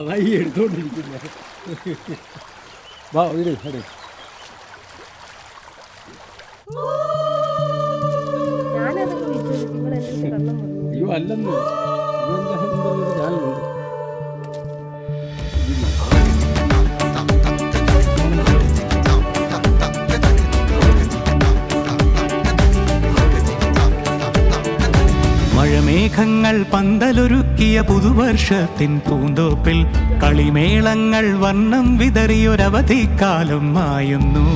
എടുത്തോണ്ടിരിക്കുന്ന വാ ഇട് അതെ. അയ്യോ അല്ലെന്ന് ഞാനുണ്ട്. മഴമേഘങ്ങൾ പന്തലൊരുക്കിയ പുതുവർഷത്തിൻ പൂന്തോപ്പിൽ കളിമേളങ്ങൾ വർണ്ണം വിതറിയൊരവധിക്കാലം മായുന്നു.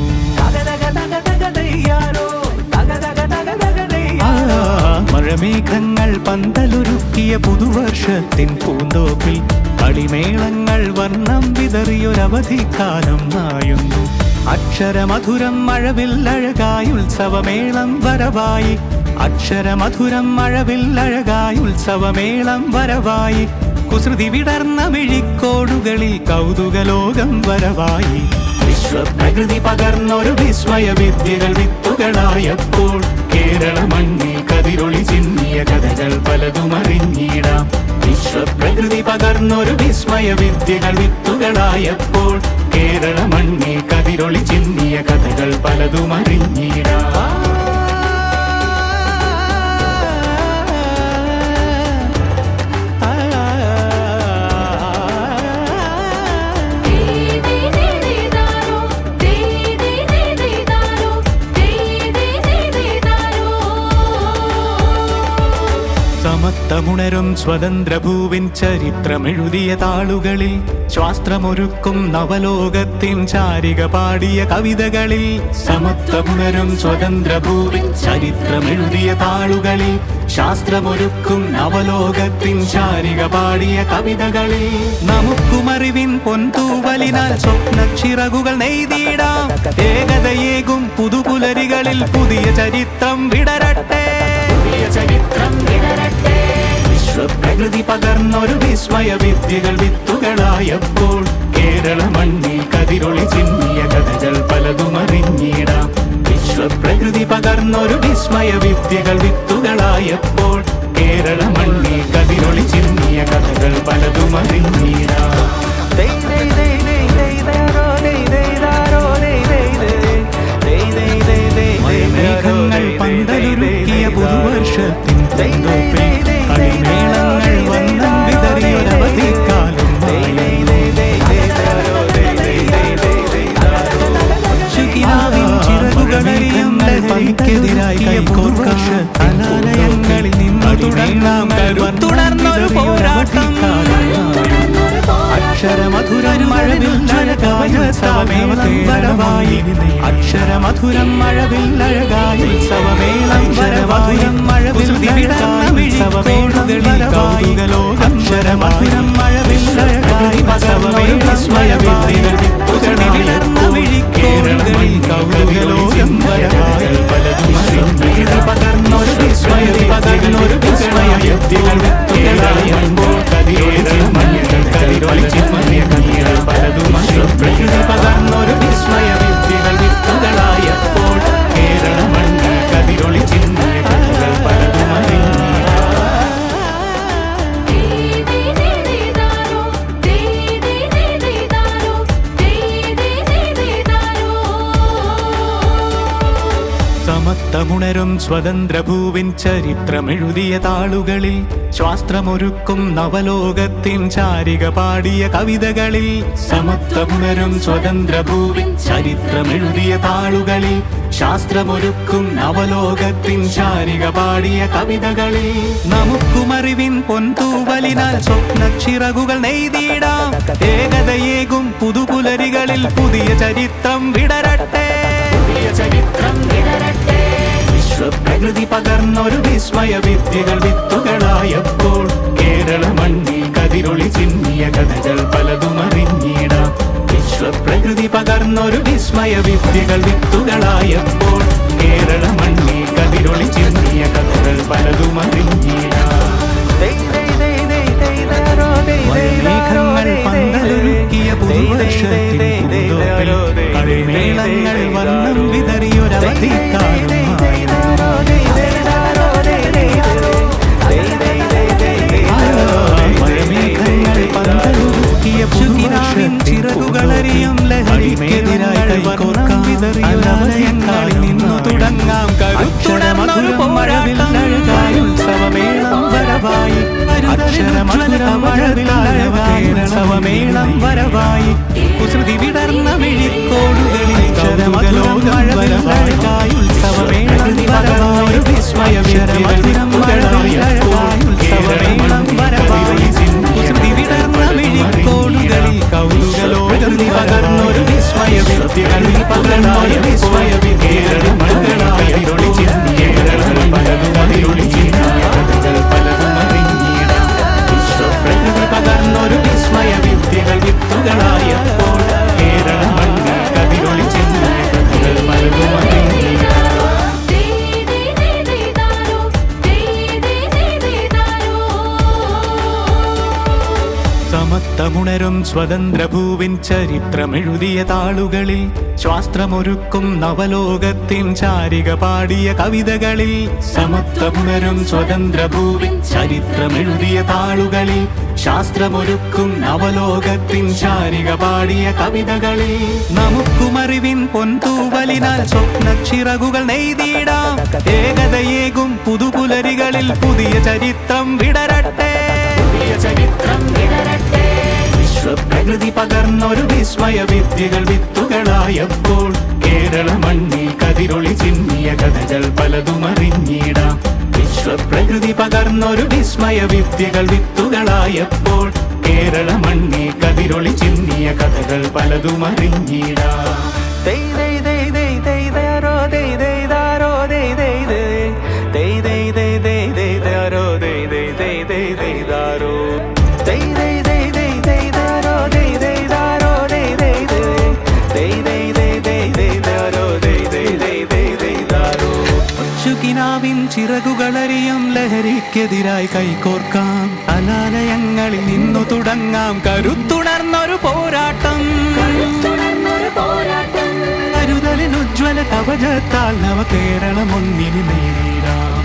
മഴമേഘങ്ങൾ പന്തലൊരുക്കിയ പുതുവർഷത്തിൻ പൂന്തോപ്പിൽ കളിമേളങ്ങൾ വർണ്ണം വിതറിയൊരവധിക്കാലം മായുന്നു. അക്ഷരമധുരം മഴവില്ലഴകായി ഉത്സവമേളം വരവായി. അക്ഷരമധുരം മഴവില്ലഴകായി ഉത്സവമേളം വരവായി. കുസൃതി വിടർന്ന മിഴിക്കോടുകളിൽ കൗതുകലോകം വരവായി. വിശ്വപ്രകൃതി പകർന്നൊരു വിസ്മയ വിദ്യകൾ വിത്തുകളായപ്പോൾ കേരള മണ്ണിൽ കതിരൊളി ചിന്നിയ കഥകൾ പലതും അറിഞ്ഞിടാം. വിശ്വപ്രകൃതി പകർന്നൊരു വിസ്മയ വിദ്യകൾ വിത്തുകളായപ്പോൾ കേരള മണ്ണിൽ കതിരൊളി ചിന്നിയ കഥകൾ പലതും അറിഞ്ഞിടാം. സമത്വമുണരും സ്വതന്ത്രഭൂവിൻ ചരിത്രമെഴുതിയ താളുകളിൽ ശാസ്ത്രമൊരുക്കും നവലോകത്തിൻ ചാരിക പാടിയ കവിതകളിൽ. സമത്വമുണരും സ്വതന്ത്രഭൂവിൻ ചരിത്രമെഴുതിയ താളുകളിൽ ശാസ്ത്രമൊരുക്കും നവലോകത്തിൻ ചാരിക പാടിയ കവിതകളിൽ. നമുക്കുമറിവിൻ പൊൻതൂവലിനാൽ സ്വപ്നച്ചിറകുകൾ നെയ്തിടാം. ഏകതയേകും പുതുപുലരികളിൽ പുതിയ ചരിത്രം വിടരട്ടെ. വിശ്വപ്രകൃതി പകർന്നൊരു വിസ്മയ വിദ്യകൾ വിത്തുകളായപ്പോൾ കേരള മണ്ണിൽ കതിരൊളി ചിന്നിയ കഥകൾ പലതും അറിഞ്ഞിടാം. വിശ്വപ്രകൃതി പകർന്നൊരു വിസ്മയ വിദ്യകൾ വിത്തുകളായപ്പോൾ കേരള മണ്ണിൽ കതിരൊളി ചിന്നിയ കഥകൾ പലതും അറിഞ്ഞിടാം. മേഘങ്ങൾ പന്തലൊരുക്കിയ പുതുവർഷത്തിൻ പൂന്തോപ്പിൽ കളിമേളങ്ങൾ വർണ്ണം വിതറിയൊരവധിക്കാലം. ചിറകുകളെയും ലഹരിക്കെതിരായി കൈകോർക്കർഷ അനാലയങ്ങളിൽ നിന്ന് തുടർന്നൊരു പോരാട്ടം. അക്ഷരമധുരം മഴവില്ലഴകായി ഉത്സവമേളം വരവായി. അക്ഷരമധുരം മഴവില്ലഴകായി ഉത്സവമേളം വരവായി. അക്ഷരമധുരം മഴവില്ലഴകായി വിടർന്ന കൗതുകലോകം വരവായി. പകർന്നൊരു വിസ്മയ പകർന്നൊരു വിസ്മയ വിദ്യകൾ വിത്തുകളായപ്പോൾ കതിരൊളി ചിന്നിയ കഥകൾ പലതും അറിഞ്ഞിടാം. പകർന്നൊരു വിസ്മയ വിദ്യകൾ വിത്തുകളായപ്പോൾ കേരള മണ്ണിൽ കതിരൊളി ചിന്നിയ കഥകൾ പലതും അറിഞ്ഞിടാം. സമത്വമുണരും സ്വതന്ത്രഭൂവിൻ ചരിത്രമെഴുതിയ താളുകളിൽ ശാസ്ത്രമൊരുക്കും നവലോകത്തിൻ ചാരിക പാടിയ കവിതകളിൽ. സമത്വമുണരും സ്വതന്ത്രഭൂവിൻ ചരിത്രമെഴുതിയ താളുകളിൽ ശാസ്ത്രമൊരുക്കും നവലോകത്തിൻ ചാരിക പാടിയ കവിതകളിൽ. നമുക്കുമറിവിൻ പൊൻതൂവലിനാൽ സ്വപ്നച്ചിറകുകൾ നെയ്തിടാം. ഏകതയേകും പുതുപുലരികളിൽ പുതിയ ചരിത്രം വിടരട്ടെ. വിശ്വപ്രകൃതി പകർന്നൊരു വിസ്മയ വിദ്യകൾ വിത്തുകളായപ്പോൾ കേരള മണ്ണിൽ കതിരൊളി ചിന്നിയ കഥകൾ പലതും അറിഞ്ഞിടാം. വിശ്വപ്രകൃതി പകർന്നൊരു വിസ്മയ വിദ്യകൾ വിത്തുകളായപ്പോൾ കേരള മണ്ണിൽ കതിരൊളി ചിന്നിയ കഥകൾ പലതും അറിഞ്ഞിടാം. മേഘങ്ങൾ പന്തലൊരുക്കിയ പുതുവർഷത്തിൻ പൂന്തോപ്പിൽ കളിമേളങ്ങൾ വർണ്ണം വിതറിയൊരവധിക്കാലം. മഴമേഘങ്ങൾ പന്തലൊരുക്കിയ ചിറകുകളറിയും ലഹരിക്കെതിരായി കൈകോർക്കാം വിതറിയൊരാലയങ്ങളിൽ നിന്നു തുടങ്ങാം കരുത്തുടർന്നൊരു പോരാട്ടം വരവായി കേരളമഴവില്ലഴകായുത്സവമേളം വരവായി കുസൃതി വിടർന്ന വിഴിക്കോടുകളിൽ ഉത്സവമേളം വരവായി വിസ്മയ ഉത്സവമേളം വരവായി കുസൃതി വിടർന്ന വിഴിക്കോടുകളിൽ കൗതുകലോകം പകർന്നൊരു വിസ്മയ വിദ്യകളിൽ പകർന്നൊരു വിസ്മയ കേരളമഴകളായ കേരളം പലതും അതിരൊളി പകർന്നൊരു വിസ്മയ വിദ്യകൾ വിത്തുകളായപ്പോൾ കേരള മണ്ണിൽ കതിരൊളി ചെന്നിയ കഥകൾ പലതും സമത്വമുണരും സ്വതന്ത്രഭൂവിൻ ചരിത്രമെഴുതിയ താളുകളിൽ ശാസ്ത്രമൊരുക്കും നവലോകത്തിൻ ചാരിക പാടിയ കവിതകളിൽ സമത്വമുണരും സ്വതന്ത്രഭൂവിൻ ചരിത്രമെഴുതിയ താളുകളിൽ ശാസ്ത്രമൊരുക്കും നവലോകത്തിൻ ചാരിക പാടിയ കവിതകളിൽ നമുക്കുമറിവിൻ പൊൻതൂവലിനാൽ സ്വപ്നച്ചിറകുകൾ നെയ്തിടാം ഏകതയേകും പുതുപുലരികളിൽ പുതിയ ചരിത്രം വിടരട്ടെ ചരിത്രം വിടരട്ടെ വിശ്വപ്രകൃതി പകർന്നൊരു വിസ്മയ വിദ്യകൾ വിത്തുകളായപ്പോൾ കേരള മണ്ണിൽ കതിരൊളി ചിന്നിയ കഥകൾ പലതും അറിഞ്ഞിടാം വിശ്വപ്രകൃതി പകർന്നൊരു വിസ്മയ വിദ്യകൾ വിത്തുകളായപ്പോൾ കേരള മണ്ണിൽ കതിരൊളി ചിന്നിയ കഥകൾ പലതും അറിഞ്ഞിടാം ിൻ ചിറകുകളറിയും ലഹരിക്കെതിരായി കൈകോർക്കാം അനാലയങ്ങളിൽ നിന്നു തുടങ്ങാം കരുത്തുണർന്നൊരു പോരാട്ടം കരുതലിനുജ്വല കവചത്താൽ നവ കേരളം ഒന്നിന് നേരിടാം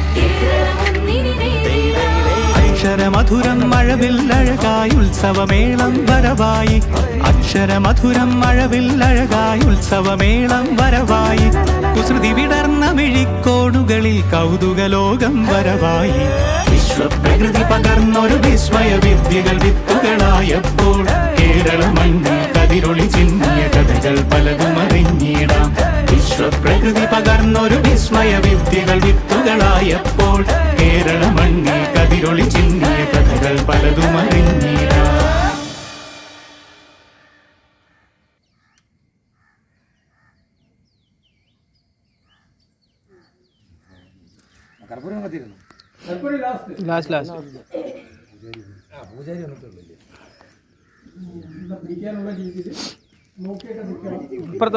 അക്ഷരമധുരം മഴവില്ലഴകായി ഉത്സവമേളം വരവായി അക്ഷരമധുരം മഴവില്ലഴകായി ഉത്സവമേളം വരവായി കുസൃതി വിടർന്ന മിഴിക്കോണുകളിൽ കൗതുകലോകം വരവായി വിശ്വപ്രകൃതി പകർന്നൊരു വിസ്മയ വിദ്യകൾ വിത്തുകളായപ്പോൾ കേരള മണ്ണിൽ കതിരൊളി ചിന്നിയ കഥകൾ പലതും അറിഞ്ഞിടാം വിശ്വപ്രകൃതി പകർന്നൊരു വിസ്മയ വിദ്യകൾ വിത്തുകളായപ്പോൾ കേരള മണ്ണിൽ കതിരൊളി ചിന്നിയ കഥകൾ പലതും അറിഞ്ഞിടാം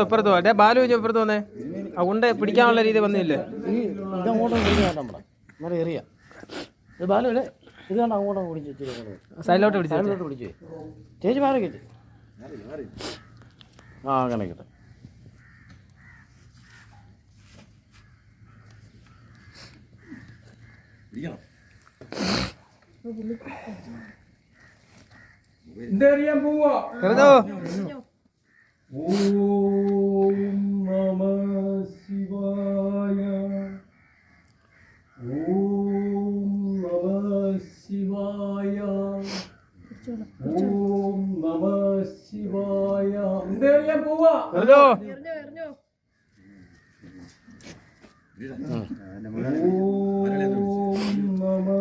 ഇപ്പുറത്തോ അല്ലേ ബാലു ഇപ്പുറത്ത് വന്നേ അതുകൊണ്ട് പിടിക്കാനുള്ള രീതി വന്നില്ലേ ഇതങ്ങോട്ടും നല്ല ഏറിയ ഇത് ബാലു അല്ലേ ഇത് കണ്ട അങ്ങോട്ടും പിടിച്ച് സൈഡിലോട്ട് പിടിച്ച് ചേച്ചി മാറി ആ അങ്ങനെ കിട്ടെ എന്തറിയാൻ പോവാ ഓം നമഃ ശിവായ ഓം നമഃ ശിവായ ഓം നമഃ ശിവായ എന്തറിയാൻ പോവാ ഓം നമഃ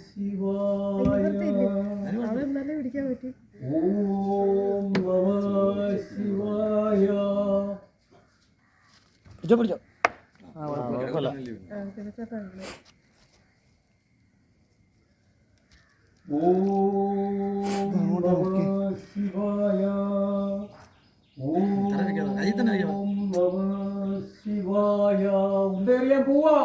ശിവായ ഓം നമഃ ശിവായ പിടിച്ചോ ഓം നമഃ ശിവായ ഓം നമഃ ശിവായ എന്തറിയാൻ പോവാ